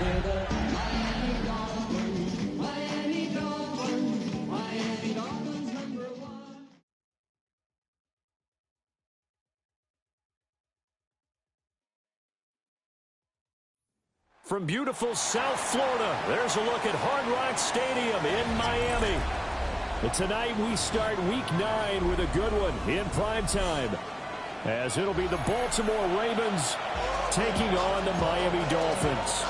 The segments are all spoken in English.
They're the Miami Dolphins, Miami Dolphins, Miami Dolphins #1. From beautiful South Florida, there's a look at Hard Rock Stadium in Miami. And tonight we start Week 9 with a good one in prime time, as it'll be the Baltimore Ravens taking on the Miami Dolphins.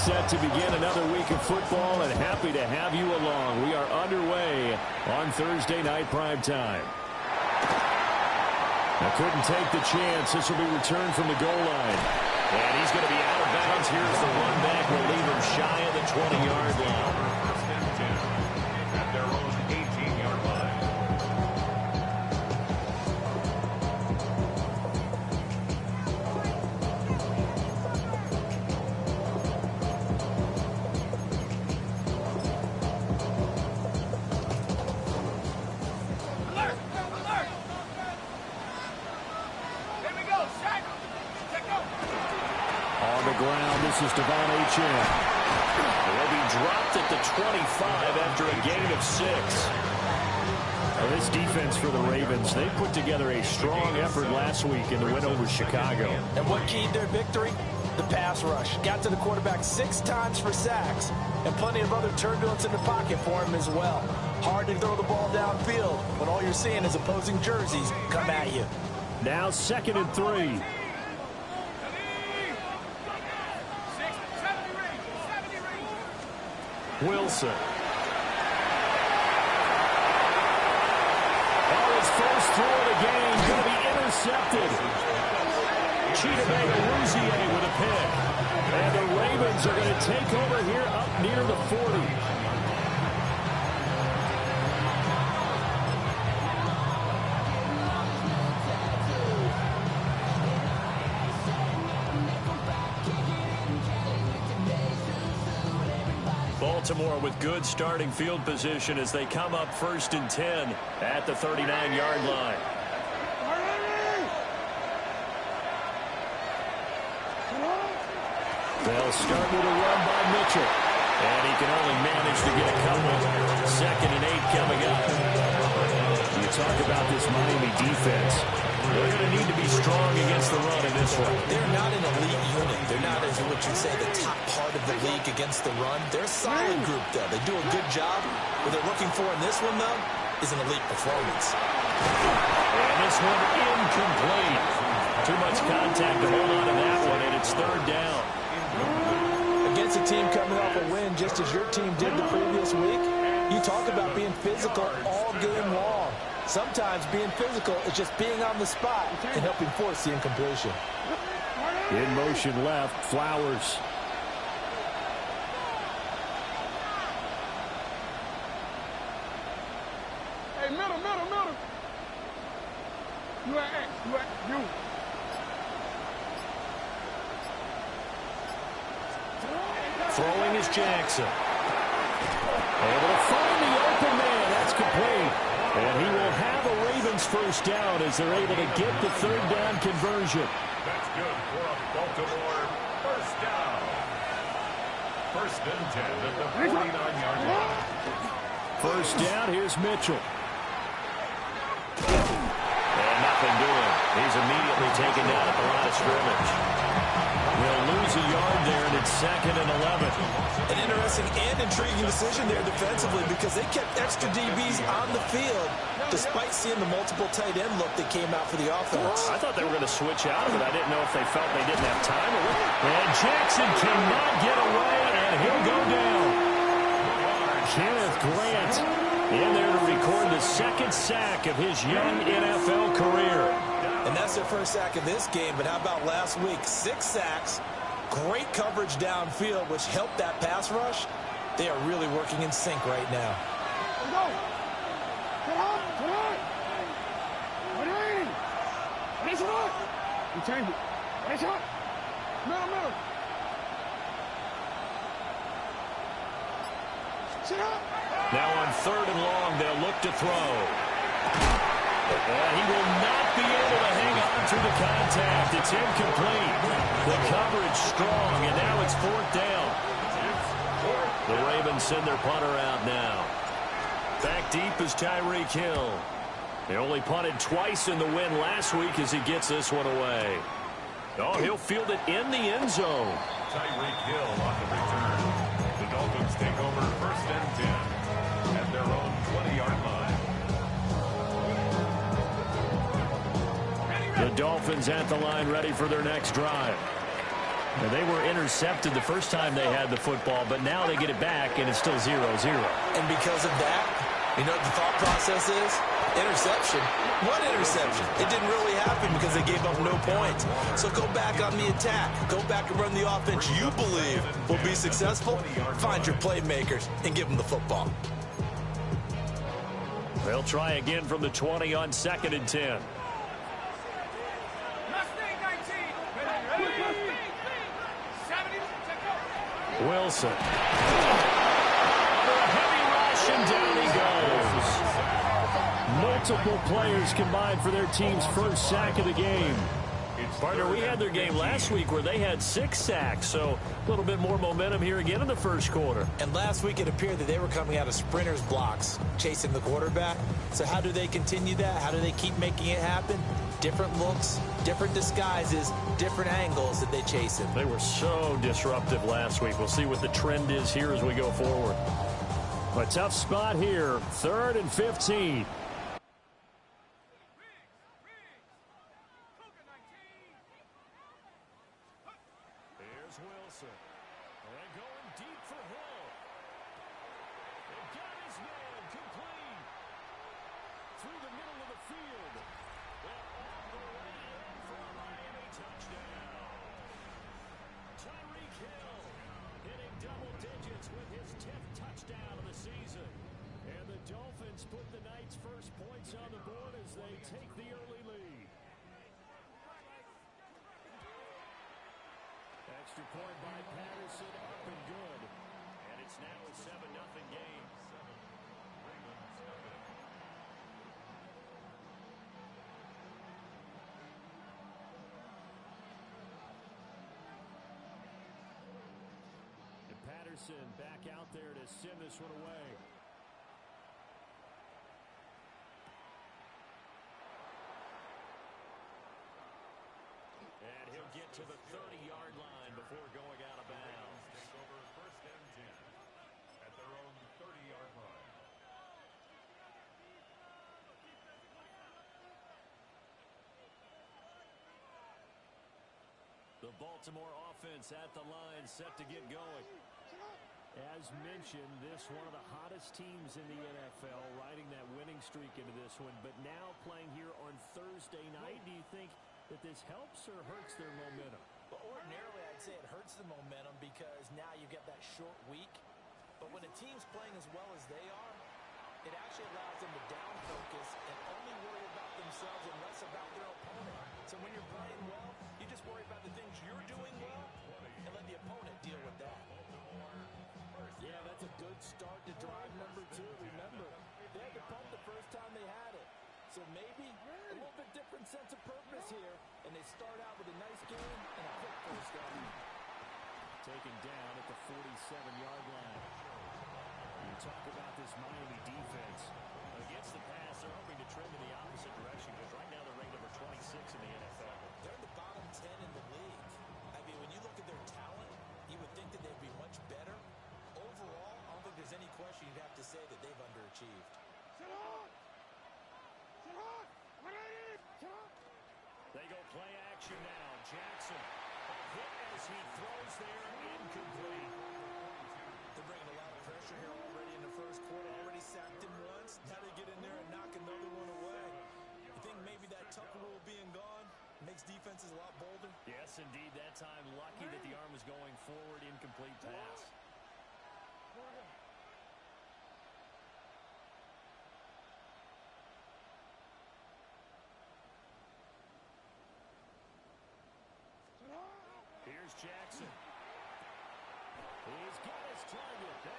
Set to begin another week of football, and happy to have you along. We are underway on Thursday night prime time. Now couldn't take the chance. This will be returned from the goal line. And he's going to be out of bounds. Here's the run back. We'll leave him shy of the 20-yard line. At their own 18-yard line. This is Devon Achane. They'll be dropped at the 25 after a gain of 6. Well, this defense for the Ravens, they put together a strong effort last week in the win over Chicago. And what keyed their victory? The pass rush. Got to the quarterback 6 times for sacks, and plenty of other turbulence in the pocket for him as well. Hard to throw the ball downfield when all you're seeing is opposing jerseys come at you. Now 2nd and 3. Wilson. Oh, his first throw of the game going to be intercepted. Chidobe with a pick. And the Ravens are going to take over here up near the 40. Baltimore with good starting field position as they come up 1st and 10 at the 39-yard line. They'll start with a run by Mitchell. And he can only manage to get a couple. 2nd and 8 coming up. You talk about this Miami defense. They're going to need to be strong against the run in this one. They're not an elite unit. They're not, as what you'd say, the top part of the league against the run. They're a solid group, though. They do a good job. What they're looking for in this one, though, is an elite performance. And this one incomplete. Too much contact to hold on to that one, and it's 3rd down. Against a team coming off a win, just as your team did the previous week, you talk about being physical all game long. Sometimes being physical is just being on the spot and helping force the incompletion. In motion left, Flowers. Hey, middle. You at X, you. Throwing is Jackson. Able to find the open man. That's complete. And he will have a Ravens first down as they're able to get the 3rd down conversion. That's good for a Baltimore first down. 1st and 10 at the 49-yard line. First down, here's Mitchell. And nothing doing. He's immediately taken down at the line of scrimmage. They'll lose a yard there, and it's 2nd and 11. An interesting and intriguing decision there defensively because they kept extra DBs on the field despite seeing the multiple tight end look that came out for the offense. I thought they were going to switch out of it. I didn't know if they felt they didn't have time. And Jackson cannot get away, and he'll go down. Kenneth Grant in there to record the 2nd sack of his young NFL career. And that's their first sack of this game, but how about last week? 6 sacks, great coverage downfield, which helped that pass rush. They are really working in sync right now. Come on. You change it. Hey, shot. Middle, middle. Shot. Now on 3rd and long, they'll look to throw. And he will not be able to hang on through the contact. It's incomplete. The coverage strong, and now it's 4th down. The Ravens send their punter out now. Back deep is Tyreek Hill. They only punted twice in the win last week as he gets this one away. Oh, he'll field it in the end zone. Tyreek Hill on the return. The Dolphins take over 1st and 10 at their own 20-yard line. The Dolphins at the line ready for their next drive. Now, they were intercepted the first time they had the football, but now they get it back, and it's still 0-0. And because of that, you know what the thought process is? Interception. What interception? It didn't really happen because they gave up no points. So go back on the attack. Go back and run the offense you believe will be successful. Find your playmakers and give them the football. They'll try again from the 20 on 2nd and 10. Wilson. A heavy rush, and down he goes. Multiple players combined for their team's first sack of the game. Partner, we had their game last week where they had 6 sacks, so a little bit more momentum here again in the first quarter. And last week it appeared that they were coming out of sprinters blocks, chasing the quarterback. So how do they continue that? How do they keep making it happen? Different looks, different disguises, different angles that they chase him. They were so disruptive last week. We'll see what the trend is here as we go forward. A tough spot here, 3rd and 15. Here's Wilson. And going deep for Hill. They got his man complete. Through the middle of the field. And all the way in for a Miami touchdown. Tyreek Hill hitting double digits with his 10th touchdown of the season. And the Dolphins put the night's first points on the board as they take the early lead. Extra point by Patterson, up and good. And it's now a 7-0 game. And Patterson back out there to send this one away. And he'll get to the 30-yard line before going out of bounds. Take over 1st and 10 at their own 30-yard line. The Baltimore offense at the line, set to get going. As mentioned, this one of the hottest teams in the NFL, riding that winning streak into this one, but now playing here on Thursday night. Do you think that this helps or hurts their momentum? Well, ordinarily, I'd say it hurts the momentum because now you get that short week. But when a team's playing as well as they are, it actually allows them to down focus and only worry about themselves and less about their opponent. So when you're playing well, you just worry about the things you're doing well and let the opponent deal with that. Yeah, that's a good start to drive number 2. Remember, they had to punt the first time they had it. So maybe a little bit different sense of purpose here, and they start out with a nice game and a quick first down. Taken down at the 47-yard line. You talk about this Miami defense. Against the pass, they're hoping to trend in the opposite direction because right now they're ranked number 26 in the NFL. They're in the bottom 10 in the league. I mean, when you look at their talent, you would think that they'd be much better. Overall, I don't think there's any question you'd have to say that they've underachieved. They go play action now. Jackson, a hit as he throws there, incomplete. They're bringing a lot of pressure here already in the first quarter. Already sacked him once. Now they get in there and knock another one away. You think maybe that Tucker rule being gone makes defenses a lot bolder? Yes, indeed. That time, lucky that the arm was going forward. Incomplete pass.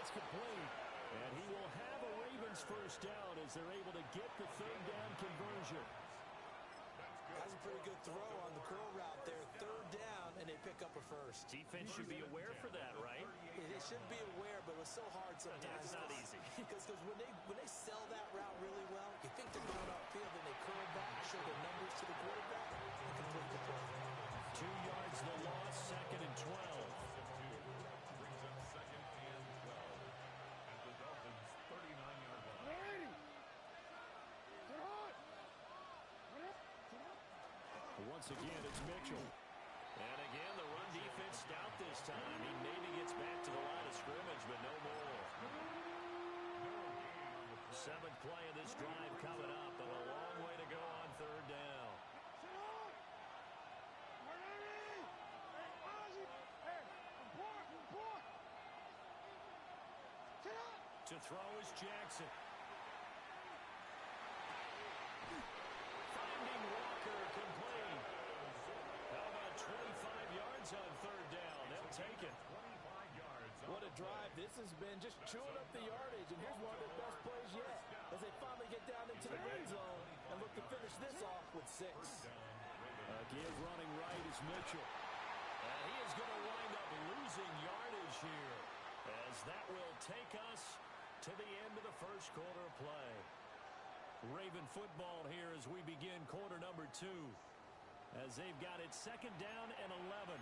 That's complete. And he will have a Ravens first down as they're able to get the third down conversion. That's a pretty good throw on the curl route there. Third down, and they pick up a first. Defense should be aware for that, right? They should be aware, but it was so hard sometimes. It's not easy. Because when they sell that route really well, you think they're going upfield, then they curl back, show the numbers to the quarterback, and complete the play. 2 yards the loss, 2nd and 12. Brings up 2nd and 12 at the Dolphins' 39-yard line. Once again, it's Mitchell. And again, the run defense stout this time. He maybe gets back to the line of scrimmage, but no more. 7th play of this drive coming up, and a long way to go on third down. To throw is Jackson. Finding Walker complete. How about 25 yards on third down? They'll take it. 25 yards. What a drive. This has been just chewing up the yardage, and here's one of their best plays yet as they finally get down into the red zone and look to finish this off with 6. Again, running right is Mitchell. And he is going to wind up losing yardage here, as that will take us to the end of the first quarter of play. Raven football here as we begin quarter number 2, as they've got it 2nd down and 11.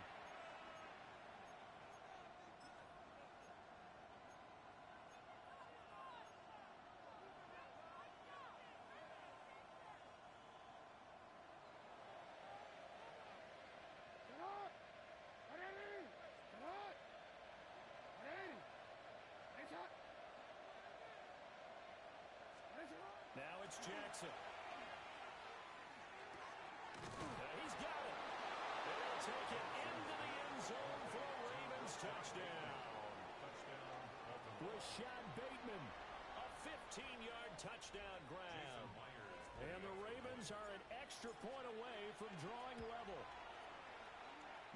Now it's Jackson. He's got it. They'll take it into the end zone for a Ravens touchdown. Rashad Bateman, a 15-yard touchdon grab. And the Ravens are an extra point away from drawing level.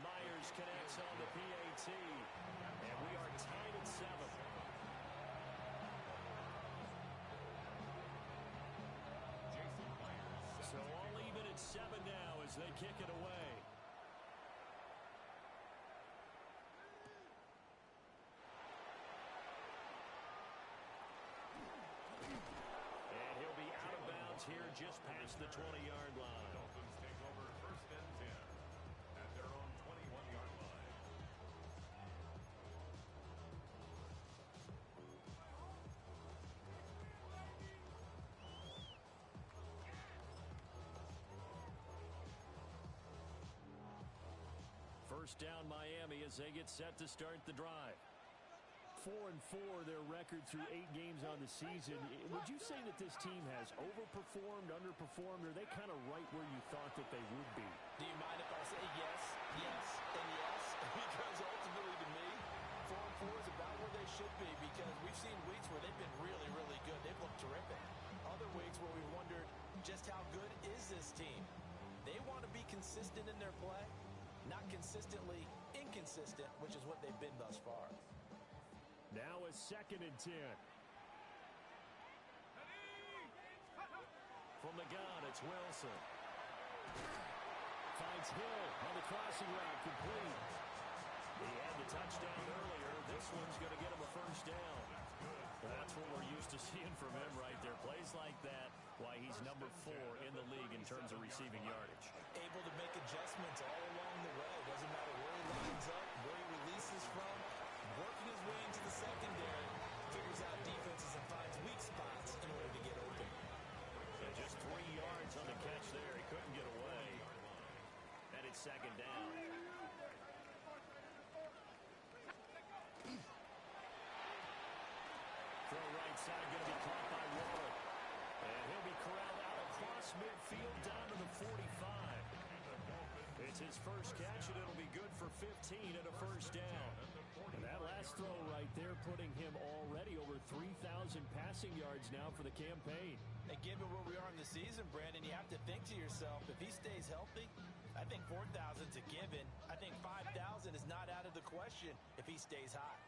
Myers connects on the PAT, and we are tied at 7. So all even at 7 now as they kick it away. And he'll be out of bounds here just past the 20-yard line. Dolphins take over 1st and 10 at their own 21-yard line. First down Miami as they get set to start the drive. 4-4 their record through 8 games on the season. Would you say that this team has overperformed, underperformed, or are they kind of right where you thought that they would be? Do you mind if I say yes, yes, and yes? Because ultimately to me, 4-4 is about where they should be, because we've seen weeks where they've been really, really good. They've looked terrific. Other weeks where we've wondered just how good is this team. They want to be consistent in their play. Not consistently inconsistent, which is what they've been thus far. Now a 2nd and 10. From the gun, it's Wilson. Finds Hill on the crossing route, complete. He had the touchdown earlier. This one's going to get him a first down. That's what we're used to seeing from him right there. Plays like that, why he's number 4 in the league in terms of receiving yardage. Able to make adjustments all along the way. Doesn't matter where he lines up, where he releases from. Working his way into the secondary. Figures out defenses and finds weak spots in order to get open. And just 3 yards on the catch there. He couldn't get away. And it's 2nd down. Throw right side, going to be caught by Waller. And he'll be corralled out across midfield down to the 45. It's his first catch, and it'll be good for 15 and a first down. And that last throw right there putting him already over 3,000 passing yards now for the campaign. And given where we are in the season, Brandon, you have to think to yourself, if he stays healthy, I think 4,000 is a given. I think 5,000 is not out of the question if he stays hot.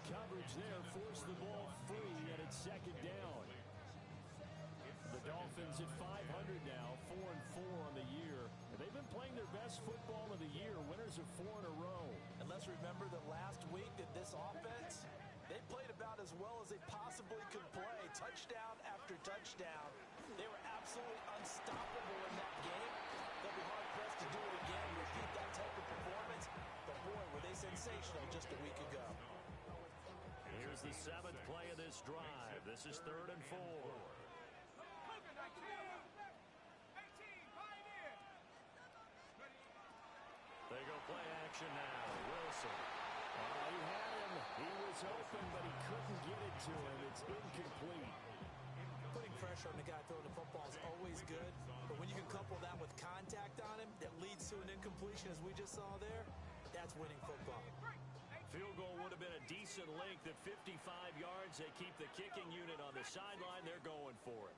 coverage there, forced the ball free, and it's second down. The Dolphins at 500 now, 4-4 on the year. And they've been playing their best football of the year, winners of 4 in a row. And let's remember that last week that this offense, they played about as well as they possibly could play. Touchdown after touchdown. They were absolutely unstoppable in that game. They'll be hard-pressed to do it again, repeat that type of performance. But boy, were they sensational just a week ago. Here's the 7th play of this drive. This is 3rd and 4. They go play action now. Wilson. He had him. He was open, but he couldn't get it to him. It's incomplete. Putting pressure on the guy throwing the football is always good, but when you can couple that with contact on him that leads to an incompletion, as we just saw there, that's winning football. Field goal would have been a decent length at 55 yards. They keep the kicking unit on the sideline. They're going for it.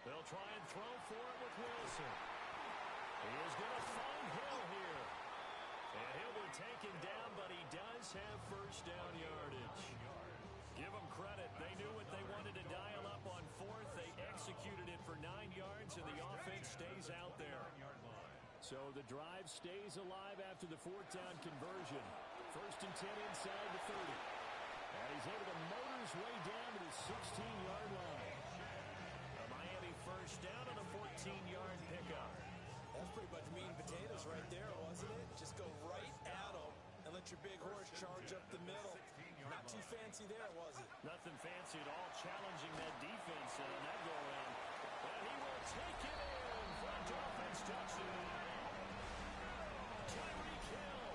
They'll try and throw for it with Wilson. He is going to find Hill here. And he'll be taken down, but he does have first down yardage. Give them credit. They knew what they wanted to dial up on 4th. They executed it for 9 yards, and the offense stays out there. So the drive stays alive after the 4th down conversion. 1st and 10 inside the 30. And he's able to motor his way down to the 16-yard line. Miami first down on a 14-yard pickup. That's pretty much meat and potatoes right there, wasn't it? Just go right at them and let your big horse charge up the middle. Not too fancy there, was it? Nothing fancy at all, challenging that defense on that go-around. And he will take it in for a Dolphins touchdown. Tyreek Hill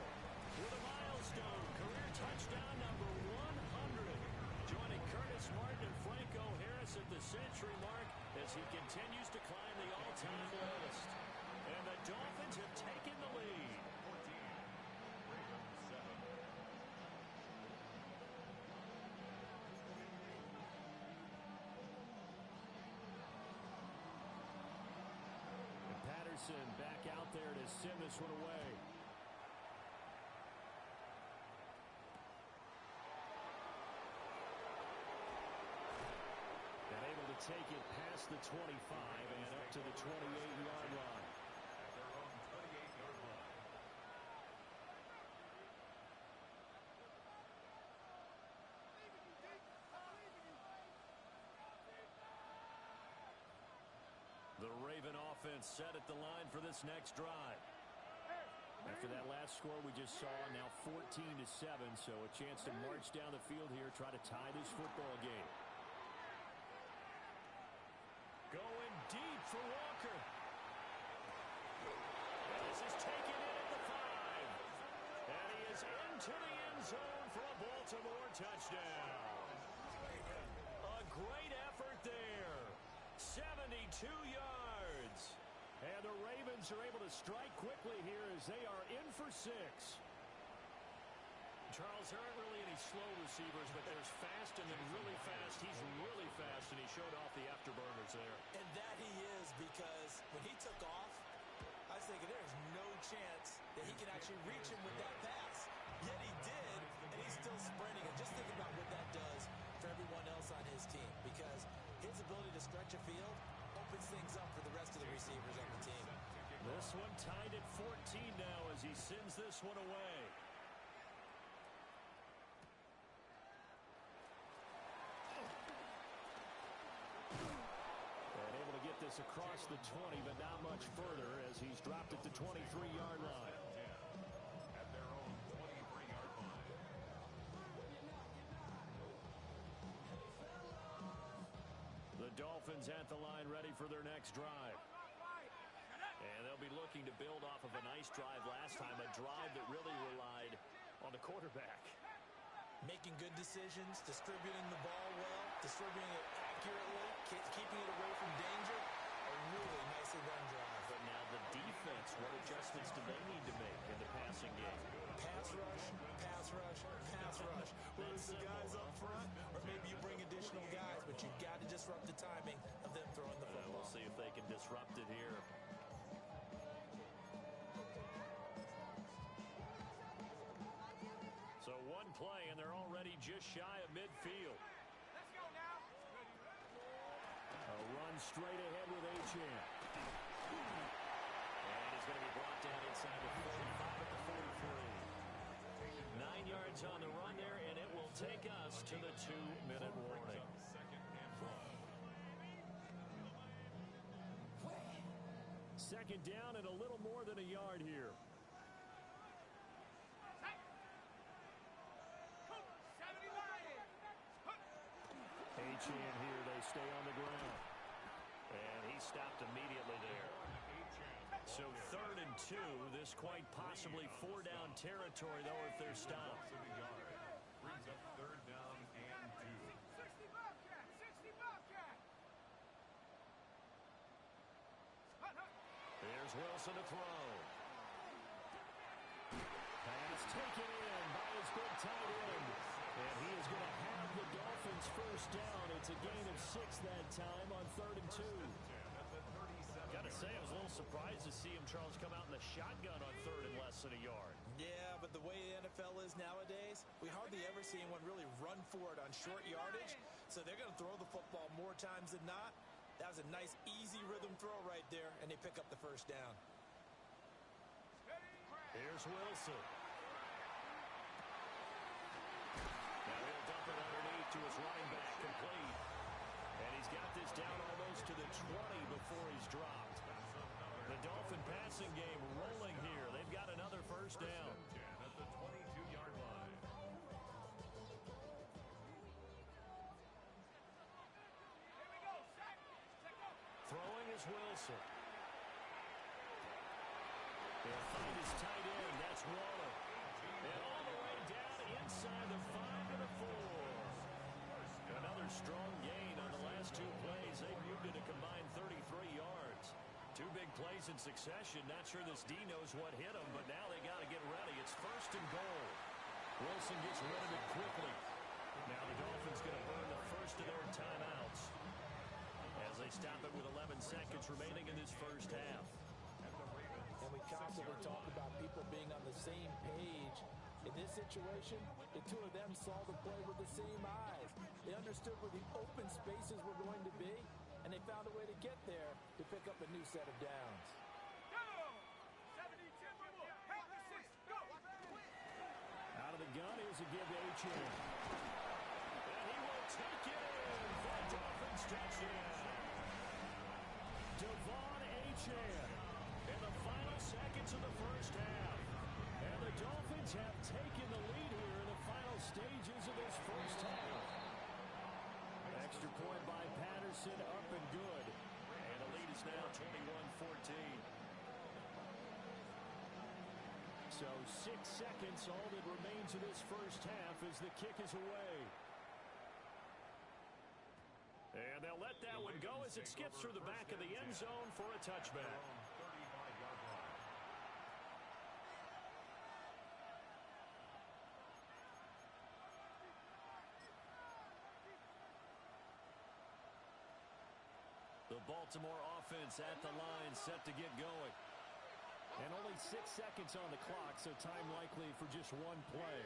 with a milestone career touchdown number 100. Joining Curtis Martin and Franco Harris at the century mark as he continues to climb the all-time list. And the Dolphins have taken the lead. 14, Ravens 7. And Patterson back out there to send this one away. And able to take it past the 25 and up to the 28-yard line. At their own 28-yard line. The Raven offense set at the line for this next drive. After that last score we just saw, now 14-7, so a chance to march down the field here, try to tie this football game. Going deep for Walker. And this is taken in at the 5. And he is into the end zone for a Baltimore touchdown. A great effort there. 72 yards. And the Ravens are able to strike quickly here as they are in for 6. Charles, there aren't really any slow receivers, but there's fast and then really fast. He's really fast, and he showed off the afterburners there. And that he is, because when he took off, I was thinking there's no chance that he can actually reach him with that pass. Yet he did, and he's still sprinting. And just think about what that does for everyone else on his team, because his ability to stretch a field opens things up for the rest of the receivers on the team. This one tied at 14 now as he sends this one away. And able to get this across the 20, but not much further as he's dropped it to 23-yard line. At their own 23-yard line. The Dolphins at the line ready for their next drive. And they'll be looking to build off of a nice drive last time, a drive that really relied on the quarterback. Making good decisions, distributing the ball well, distributing it accurately, keeping it away from danger. A really nicely run drive. But now the defense, what adjustments do they need to make in the passing game? Pass rush, pass rush, pass rush. Whether it's the guys up front or maybe you bring additional guys, but you've got to disrupt the timing of them throwing the football. We'll see if they can disrupt it here. play, and they're already just shy of midfield. Let's go now. A run straight ahead with Achane. And he's going to be brought down inside the 45 at the 43. 9 yards on the run there, and it will take us to the 2-minute warning. Second and 1. Second down and a little more than a yard here. Achane here, they stay on the ground. And he stopped immediately there. So 3rd and 2, this quite possibly 4-down territory, though, if they're stopped. Brings up 3rd down and 2. 60 Bobcat! 60 Bobcat! There's Wilson to throw. Pass taken in by his big tight end. And he is going to have the Dolphins first down. It's a gain of 6 that time on 3rd and 2. Got to say, I was a little surprised to see him, Charles, come out in the shotgun on 3rd and less than a yard. Yeah, but the way the NFL is nowadays, we hardly ever see anyone really run for it on short yardage. So they're going to throw the football more times than not. That was a nice, easy rhythm throw right there, and they pick up the first down. Here's Wilson. Now he'll dump it underneath to his running back, complete. And he's got this down almost to the 20 before he's dropped. The Dolphin passing game rolling here. They've got another first down. First and 10 at the 22-yard line. Here we go, sack! Throwing is Wilson. He'll find his tight end. That's Waller. And all the way down inside the 5 to the 4. Another strong gain on the last 2 plays. They moved it a combined 33 yards. 2 big plays in succession. Not sure this D knows what hit him, but now they got to get ready. It's 1st and goal. Wilson gets rid of it quickly. Now the Dolphins going to burn the first of their timeouts as they stop it with 11 seconds remaining in this first half. And we constantly talk about people being on the same page. In this situation, the 2 of them saw the play with the same eyes. They understood where the open spaces were going to be, and they found a way to get there to pick up a new set of downs. Go! 72, help the 6, go! Out of the gun is a give to Achane. And he will take it in for a Dolphins touchdown. Devon Achane in the final seconds of the first half. And the Dolphins have taken the lead here in the final stages of this first half. Extra point by Patterson, up and good. And the lead is now 21-14. So 6 seconds, all that remains of this first half as the kick is away. And they'll let that one go as it skips through the back of the end zone for a touchback. 35-yard line. The Baltimore offense at the line, set to get going. And only 6 seconds on the clock, so time likely for just 1 play.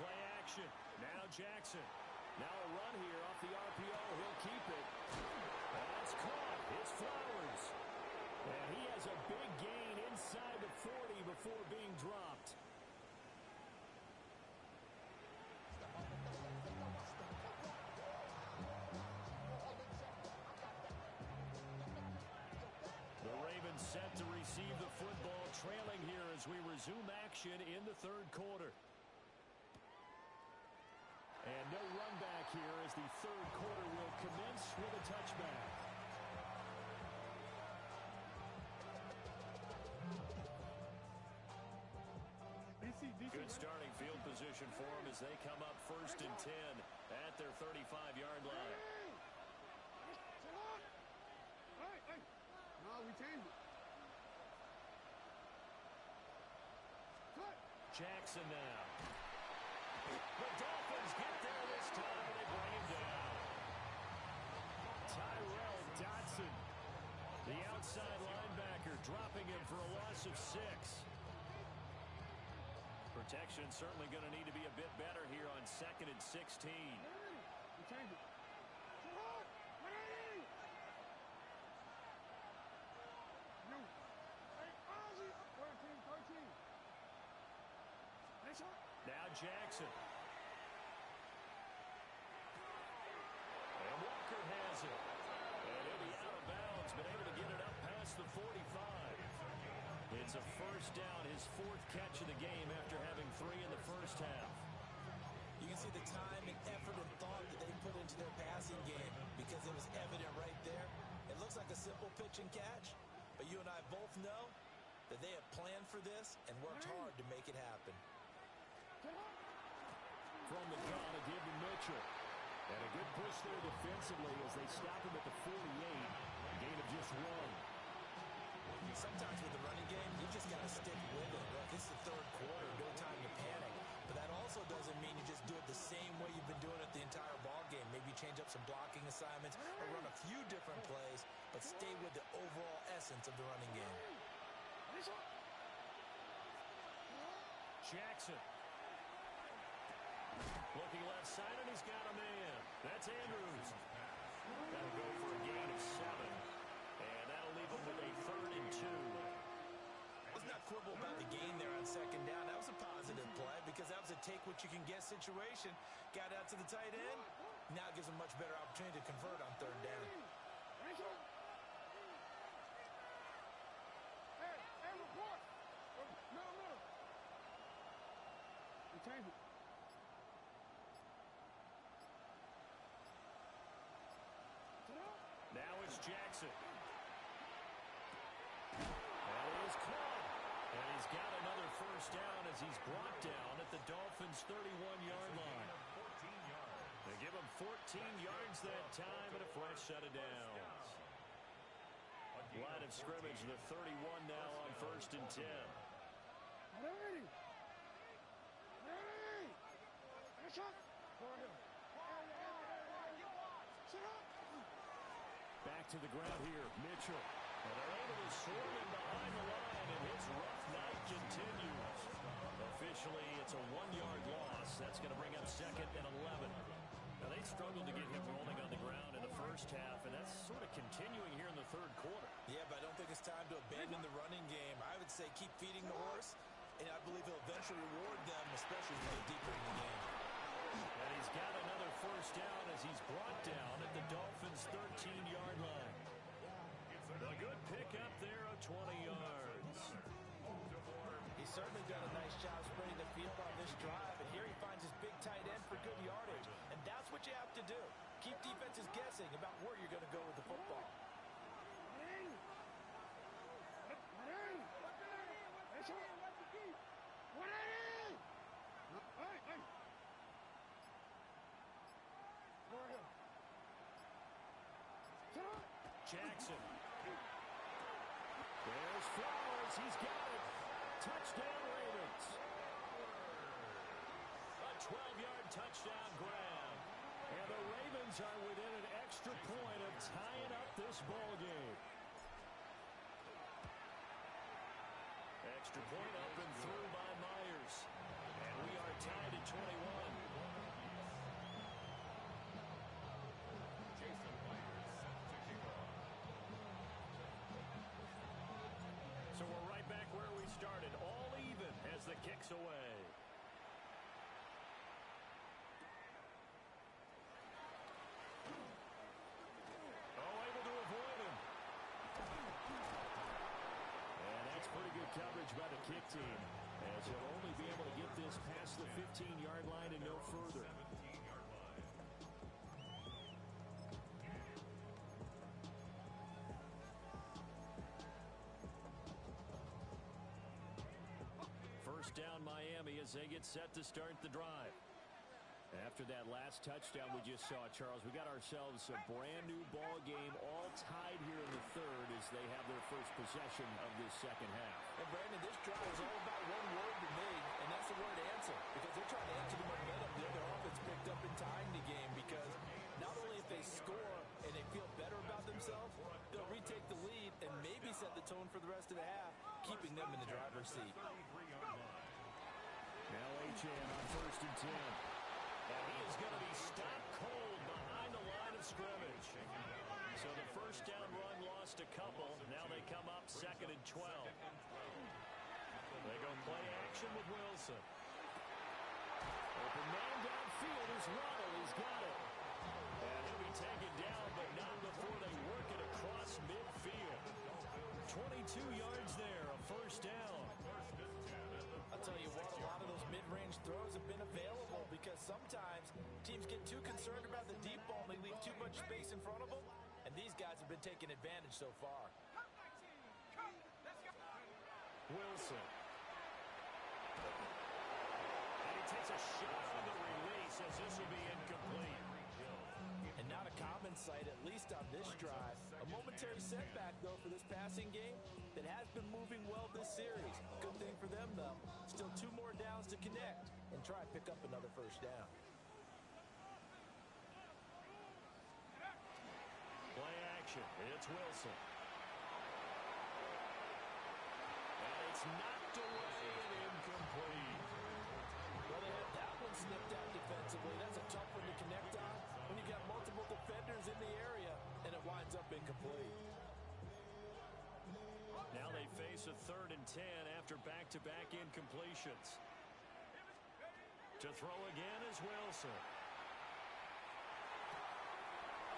Play action. Now Jackson. Now a run here off the RPO. He'll keep it. That's caught. It's Flowers. And he has a big gain inside the 40 before being dropped. The Ravens set to receive the football, trailing here as we resume action in the 3rd quarter. And no run back here as the 3rd quarter will commence with a touchback. Good starting field position for them as they come up 1st and 10 at their 35-yard line. Hey. No, we changed it. Cut. Jackson now. The Dolphins get there this time, and they bring him down. Tyrell Dodson, the outside linebacker, dropping him for a loss of 6. Protection certainly going to need to be a bit better here on 2nd and 16. You change it. You. Hey, Ozzy. 13. Next one. Now Jackson. And Walker has it. And he'll be out of bounds, but able to get it up past the 45. It's a first down, his 4th catch of the game after having 3 in the first half. You can see the time and effort and thought that they put into their passing game because it was evident right there. It looks like a simple pitch and catch, but you and I both know that they have planned for this and worked hard to make it happen. From the gun, a give to Mitchell. And a good push there defensively as they stop him at the 48. A gain of just 1. Sometimes with the running game, you just got to stick with it. Look, it's the 3rd quarter, no time to panic. But that also doesn't mean you just do it the same way you've been doing it the entire ball game. Maybe change up some blocking assignments or run a few different plays, but stay with the overall essence of the running game. Jackson. Looking left side, and he's got a man. That's Andrews. That'll go for a gain of 7. And that'll leave him with a 3rd and 2. Let's not quibble about the gain there on 2nd down. That was a positive play because that was a take-what-you-can-get situation. Got out to the tight end. Now it gives him a much better opportunity to convert on 3rd down. Hey, report. No. You change it. Now it's Jackson. And he is caught. And he's got another first down as he's brought down at the Dolphins' 31-yard line. They give him 14 yards that time and a fresh set of downs. Line of scrimmage, the 31 now on 1st and 10. Ready. That's up. Go ahead. Sit up. Back to the ground here, Mitchell. And they're able to swarm him behind the line, and his rough night continues. Officially, it's a 1-yard loss. That's going to bring up 2nd and 11. Now, they struggled to get him rolling on the ground in the first half, and that's sort of continuing here in the 3rd quarter. Yeah, but I don't think it's time to abandon the running game. I would say keep feeding the horse, and I believe he'll eventually reward them, especially as we get deeper in the game. And he's got another first down as he's brought down at the Dolphins' 13-yard line. A good pick up there of 20 yards. He's certainly done a nice job spreading the field on this drive, and here he finds his big tight end for good yardage. And that's what you have to do. Keep defenses guessing about where you're going to go with the football. Jackson. There's Flowers. He's got it. Touchdown, Ravens. A 12-yard touchdown grab. And the Ravens are within an extra point of tying up this ball game. Extra point up and through by Myers. And we are tied at 21. Jason Myers set to kick off. So we're right back where we started, all even as the kick's away. Oh, able to avoid him. And that's pretty good coverage by the kick team, as he'll only be able to get this past the 15-yard line and no further. 17-yard line. First down Miami as they get set to start the drive. After that last touchdown we just saw, Charles, we got ourselves a brand new ball game, all tied here in the 3rd as they have their first possession of this 2nd half. And Brandon, this drive is all about one word to me, and that's the word answer. Because they're trying to answer the momentum the other offense picked up in tying the game. Because not only if they score and they feel better about themselves, they'll retake the lead and maybe set the tone for the rest of the half, keeping them in the driver's seat. 33-yard line. Now Achane on 1st and 10. And he is going to be stopped cold behind the line of scrimmage. So the first down run lost a couple. Now they come up 2nd and 12. They go play action with Wilson. Open man downfield is Waddle. He's got it. And he'll be taken down, but not before they work it across midfield. 22 yards there, a first down. I'll tell you what, a lot of those mid-range throws have been available because sometimes teams get too concerned about the deep ball and they leave too much space in front of them. And these guys have been taking advantage so far. Wilson. And he takes a shot on the release as this will be incomplete. And not a common sight, at least on this drive. A momentary setback, though, for this passing game that has been moving well this series. Good thing for them, though. Still 2 more downs to connect and try and pick up another first down. Play action. It's Wilson. And it's knocked away and incomplete. Well, they had that one snipped out defensively. That's a tough one to connect on when you got multiple defenders in the area, and it winds up incomplete. Now they face a 3rd and 10 after back-to-back incompletions. To throw again is Wilson.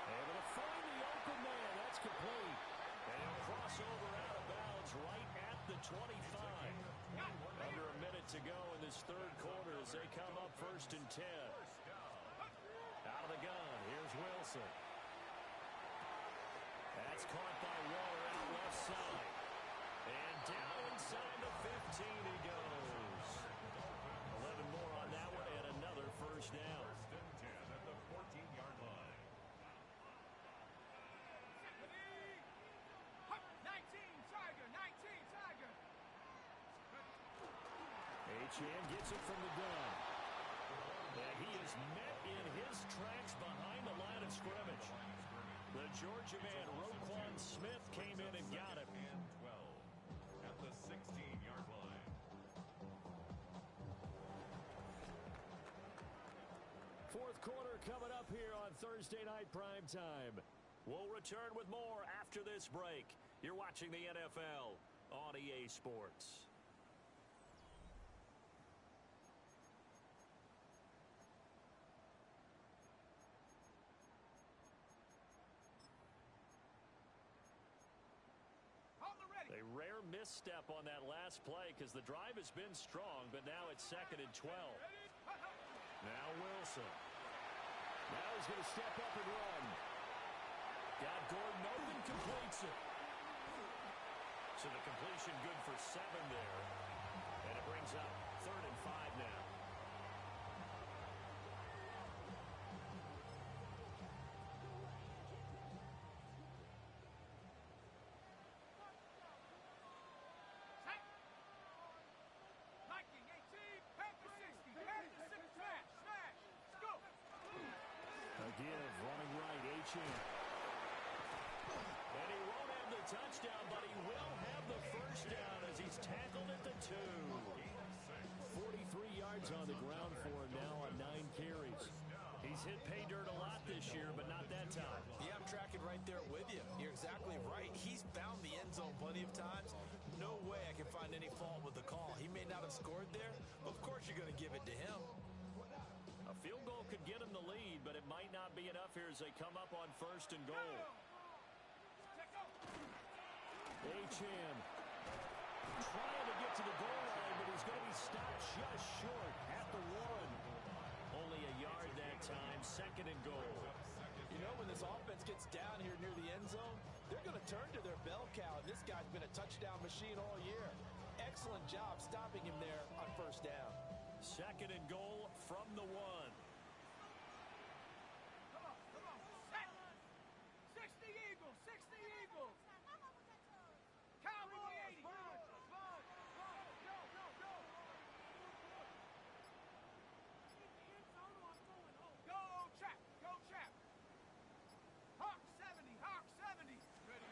Able to find the open man. That's complete. And he'll cross over out of bounds right at the 25. Under a minute to go in this 3rd quarter as they come up 1st and 10. Out of the gun, here's Wilson. That's caught by Waller out left side. And down inside the 15 he goes. 11 more on that one and another first down. 1st and 10 at the 14-yard line. 19 Tiger. Achane gets it from the gun. And he is met in his tracks behind the line of scrimmage. The Georgia man, Roquan Smith, came in and got him. And 12 at the 16-yard line. 4th quarter coming up here on Thursday Night Primetime. We'll return with more after this break. You're watching the NFL on EA Sports. A rare misstep on that last play because the drive has been strong, but now it's 2nd and 12. Now Wilson. Now he's going to step up and run. Got Gordon open, completes it. So the completion good for 7 there. And it brings up 3rd and 5 now. Give, running right, Achane. And he won't have the touchdown, but he will have the first down as he's tackled at the 2. 43 yards on the ground for him now on 9 carries. He's hit pay dirt a lot this year, but not that time. Yeah, I'm tracking right there with you. You're exactly right. He's found the end zone plenty of times. No way I can find any fault with the call. He may not have scored there, but of course you're going to give it to him. A field goal could get him the lead, but it might not be enough here as they come up on 1st and goal. Achane trying to get to the goal line, but he's going to be stopped just short at the 1. Only a yard that time, 2nd and goal. You know, when this offense gets down here near the end zone, they're going to turn to their bell cow, and this guy's been a touchdown machine all year. Excellent job stopping him there on 1st down. 2nd and goal from the 1. Come on, set. 60 Eagles, 60 Eagles. Cowboy 80. Go. Go, Chap. Hawk 70. Ready.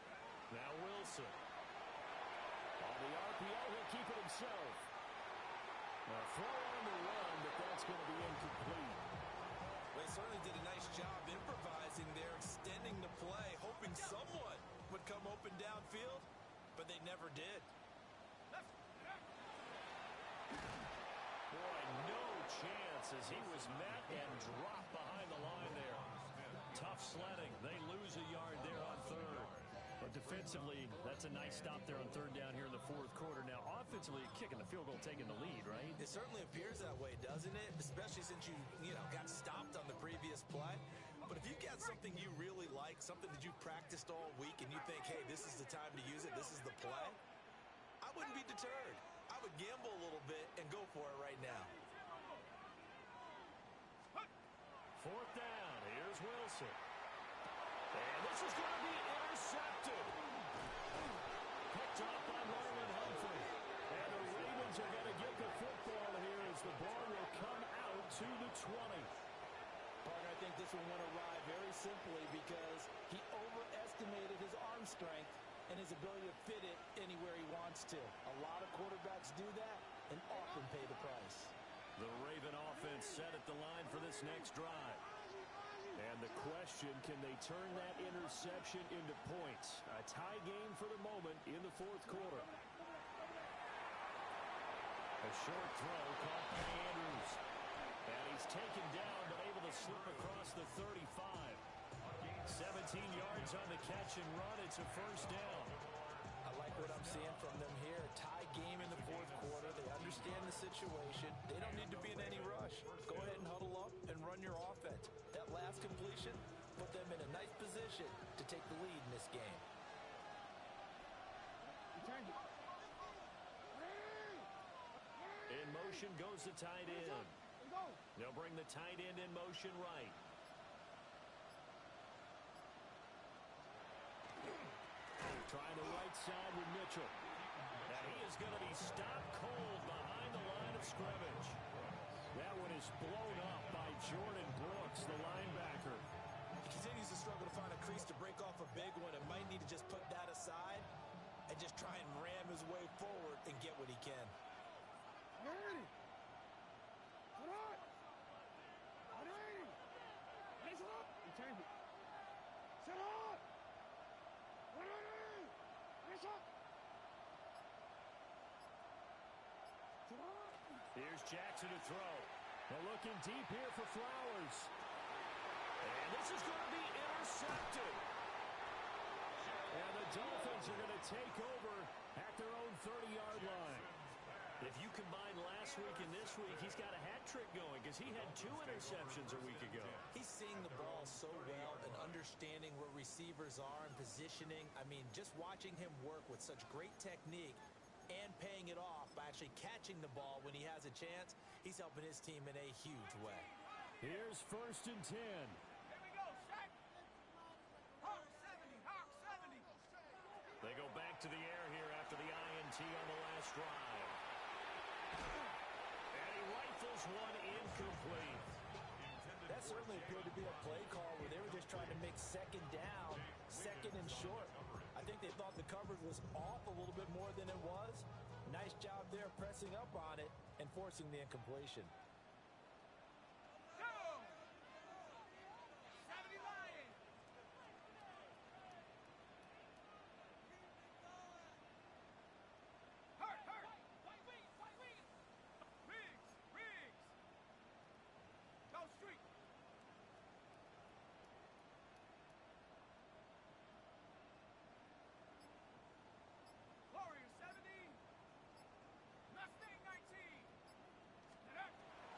Now Wilson. On the RPO, he'll keep it himself. Throw on the run, but that's going to be incomplete. They certainly did a nice job improvising there, extending the play, hoping someone would come open downfield, but they never did. Boy, no chance as he was met and dropped behind the line there. Tough sledding. They lose a yard there on third. But defensively, that's a nice stop there on third down here in the fourth quarter. Now, offensively, kicking the field goal, taking the lead, right? It certainly appears that way, doesn't it? Especially since you got stopped on the previous play. But if you've got something you really like, something that you've practiced all week, and you think, hey, this is the time to use it, this is the play, I wouldn't be deterred. I would gamble a little bit and go for it right now. Fourth down. Here's Wilson. And this is going to be intercepted. Picked up by Marlon Humphrey. And the Ravens are going to get the football here as the ball will come out to the 20. Parker, I think this one went awry very simply because he overestimated his arm strength and his ability to fit it anywhere he wants to. A lot of quarterbacks do that and often pay the price. The Raven offense set at the line for this next drive. And the question, can they turn that interception into points? A tie game for the moment in the fourth quarter. A short throw caught by Andrews. And he's taken down but able to slip across the 35. 17 yards on the catch and run. It's a first down. I like what I'm seeing from them here. Tie game in the fourth quarter. They understand the situation. They don't need to be in any rush. Go ahead and huddle up and run your offense. That last completion put them in a nice position to take the lead in this game. In motion goes the tight end. They'll bring the tight end in motion right. Trying the right side with Mitchell. And he is going to be stopped cold behind the line of scrimmage. That one is blown up by Jordan Brooks, the linebacker. He continues to struggle to find a crease to break off a big one and might need to just put that aside and just try and ram his way forward and get what he can. Here's Jackson to throw. They're looking deep here for Flowers. And this is going to be intercepted. And the Dolphins are going to take over at their own 30-yard line. If you combine last week and this week, he's got a hat trick going because he had 2 interceptions a week ago. He's seeing the ball so well and understanding where receivers are and positioning. I mean, just watching him work with such great technique and paying it off by actually catching the ball when he has a chance, he's helping his team in a huge way. Here's 1st and 10. Here we go, Shaq. Hawk 70, Hawk 70. They go back to the air here after the INT on the last drive. And he rifles one incomplete. That certainly appeared to be a play call where they were just trying to make second down, second and short. I think they thought the coverage was off a little bit more than it was. Nice job there pressing up on it and forcing the incompletion. Go! 70 Lions. Hurt, hurt. Riggs. Go street. Warrior 70. Mustang 19.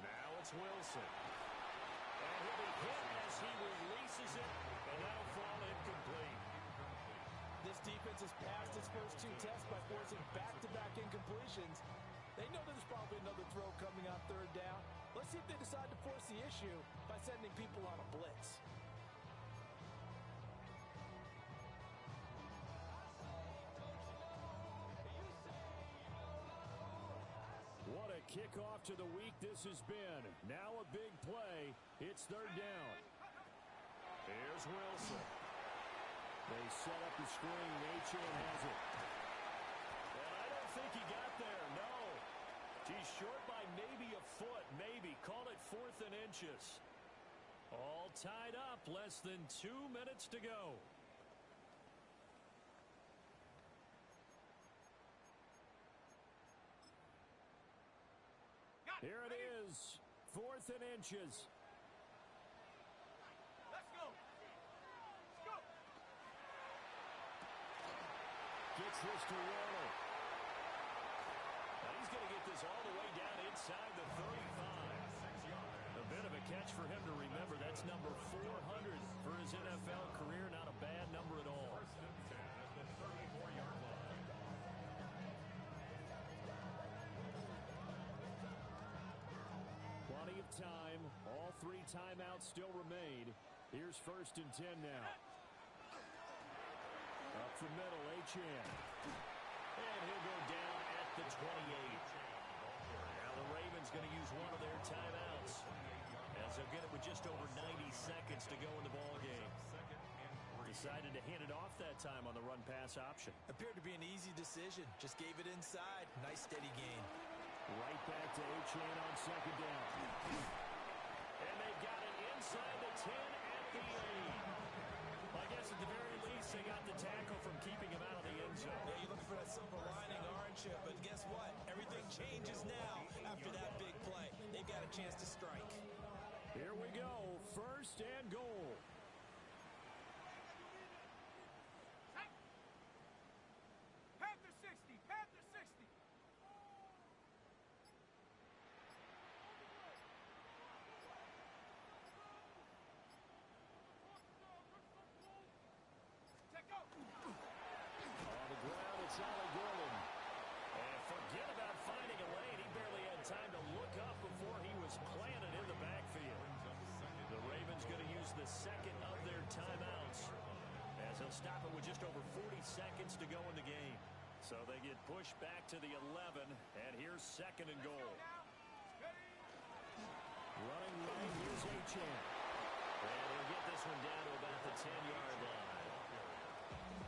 Now it's Wilson. And he'll be hit as he releases it, and that'll fall incomplete. This defense has passed its first 2 tests by forcing back-to-back incompletions. They know there's probably another throw coming on 3rd down. Let's see if they decide to force the issue by sending people on a blitz. What a kickoff to the week this has been. Now a big play. It's 3rd down. Here's Wilson. They set up the screen. Achane has it. And I don't think he got there, no. He's short by maybe a foot, maybe. Call it 4th and inches. All tied up, less than 2 minutes to go. Here it is, 4th and inches. Let's go. Let's go. Gets this to Warner. Now he's going to get this all the way down inside the 35. A bit of a catch for him to remember. That's number 400 for his NFL career. Not a bad number at all. 1st and 10 at the 34-yard line. Plenty of time. All 3 timeouts still remain. Here's 1st and 10 now. Up the middle, Achane. And he'll go down at the 28. Now the Ravens going to use one of their timeouts, as they'll get it with just over 90 seconds to go in the ball game. Decided to hand it off that time on the run-pass option. Appeared to be an easy decision. Just gave it inside. Nice steady gain. Right back to Achane on 2nd down. And they've got it inside the 10 at the 8. I guess at the very least they got the tackle from keeping him out of the end zone. Yeah, you're looking for that silver lining, aren't you? But guess what? Everything changes now after that big play. They've got a chance to strike. Here we go. 1st and goal. Panther 60. Panther 60. Take go. On the ground, it's Ali Gordon. And forget about finding a lane. He barely had time to look up before he was planted in the backfield. The Ravens going to use the 2nd of their timeouts, as they'll stop it with just over 40 seconds to go in the game. So they get pushed back to the 11, and here's 2nd and goal. Running right, here's Achane. And he'll get this one down to about the 10-yard line.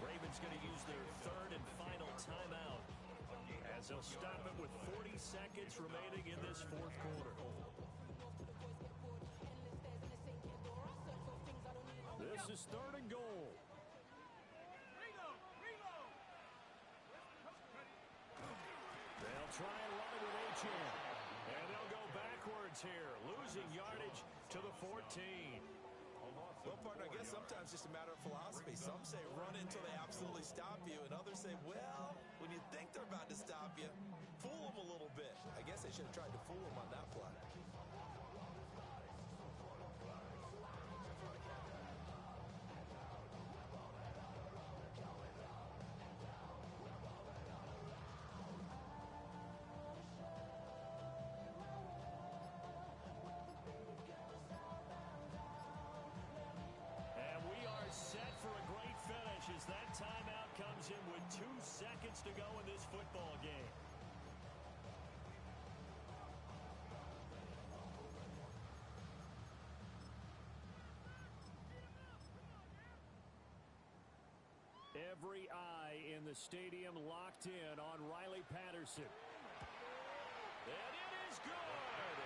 Ravens going to use their 3rd and final timeout, as they'll stop it with 40 seconds remaining in this 4th quarter. This is 3rd and goal. Reload. Reload. They'll try and run it with Achane. And they'll go backwards here, losing yardage to the 14. Well, partner, I guess sometimes it's just a matter of philosophy. Some say run until they absolutely stop you, and others say, well, when you think they're about to stop you, fool them a little bit. I guess they should have tried to fool them on that play. Set for a great finish as that timeout comes in with 2 seconds to go in this football game. Every eye in the stadium locked in on Riley Patterson. And it is good.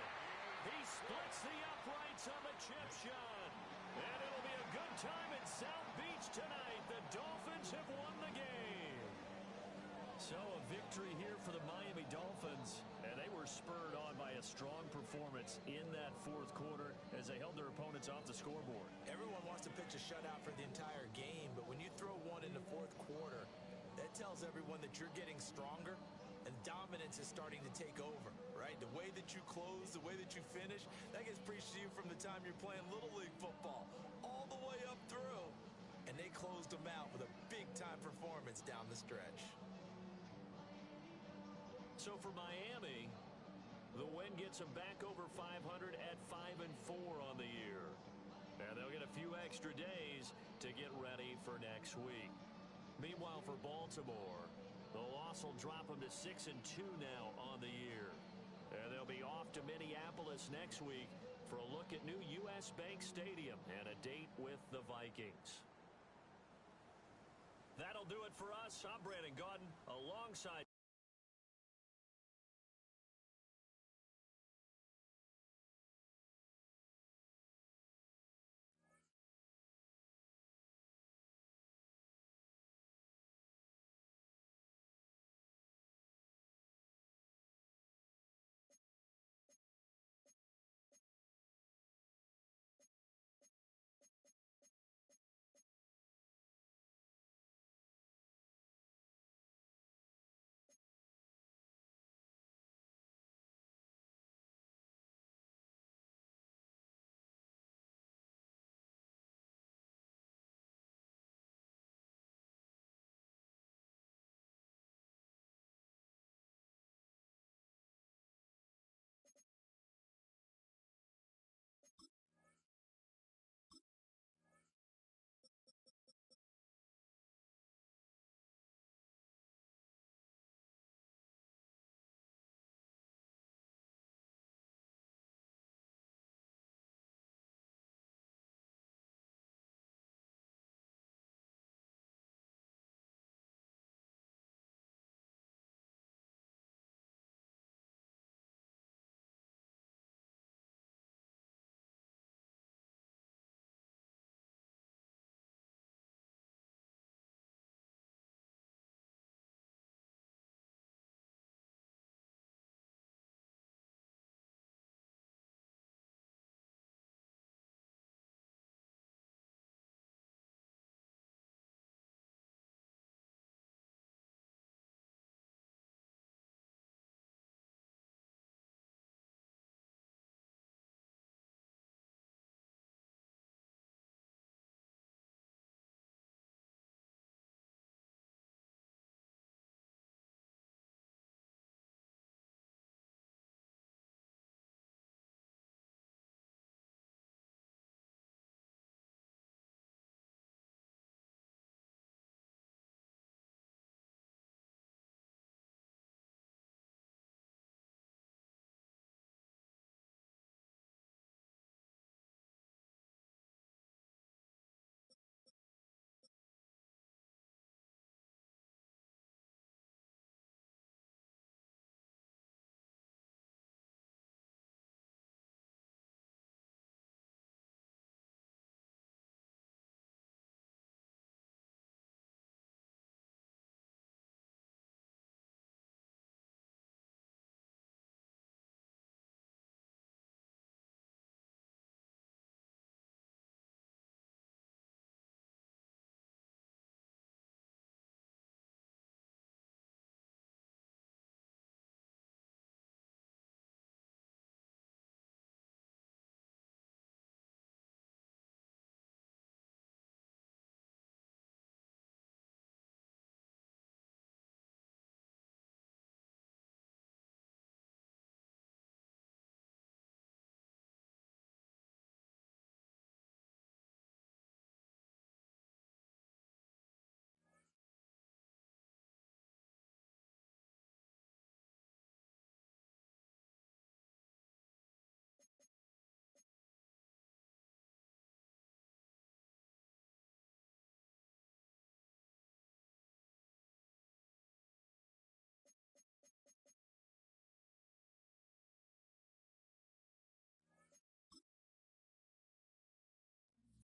He splits the uprights on the chip shot. And it'll be a good time at South Beach tonight. The Dolphins have won the game. So a victory here for the Miami Dolphins. And they were spurred on by a strong performance in that 4th quarter as they held their opponents off the scoreboard. Everyone wants to pitch a shutout for the entire game, but when you throw one in the 4th quarter, that tells everyone that you're getting stronger and dominance is starting to take over, right? The way that you close, the way that you finish, that gets preached to you from the time you're playing Little League football all the way up through. And they closed them out with a big-time performance down the stretch. So for Miami, the win gets them back over 500 at 5-4 on the year. And they'll get a few extra days to get ready for next week. Meanwhile, for Baltimore, the loss will drop them to 6-2 now on the year. And they'll be off to Minneapolis next week for a look at new U.S. Bank Stadium and a date with the Vikings. That'll do it for us. I'm Brandon Gaudin alongside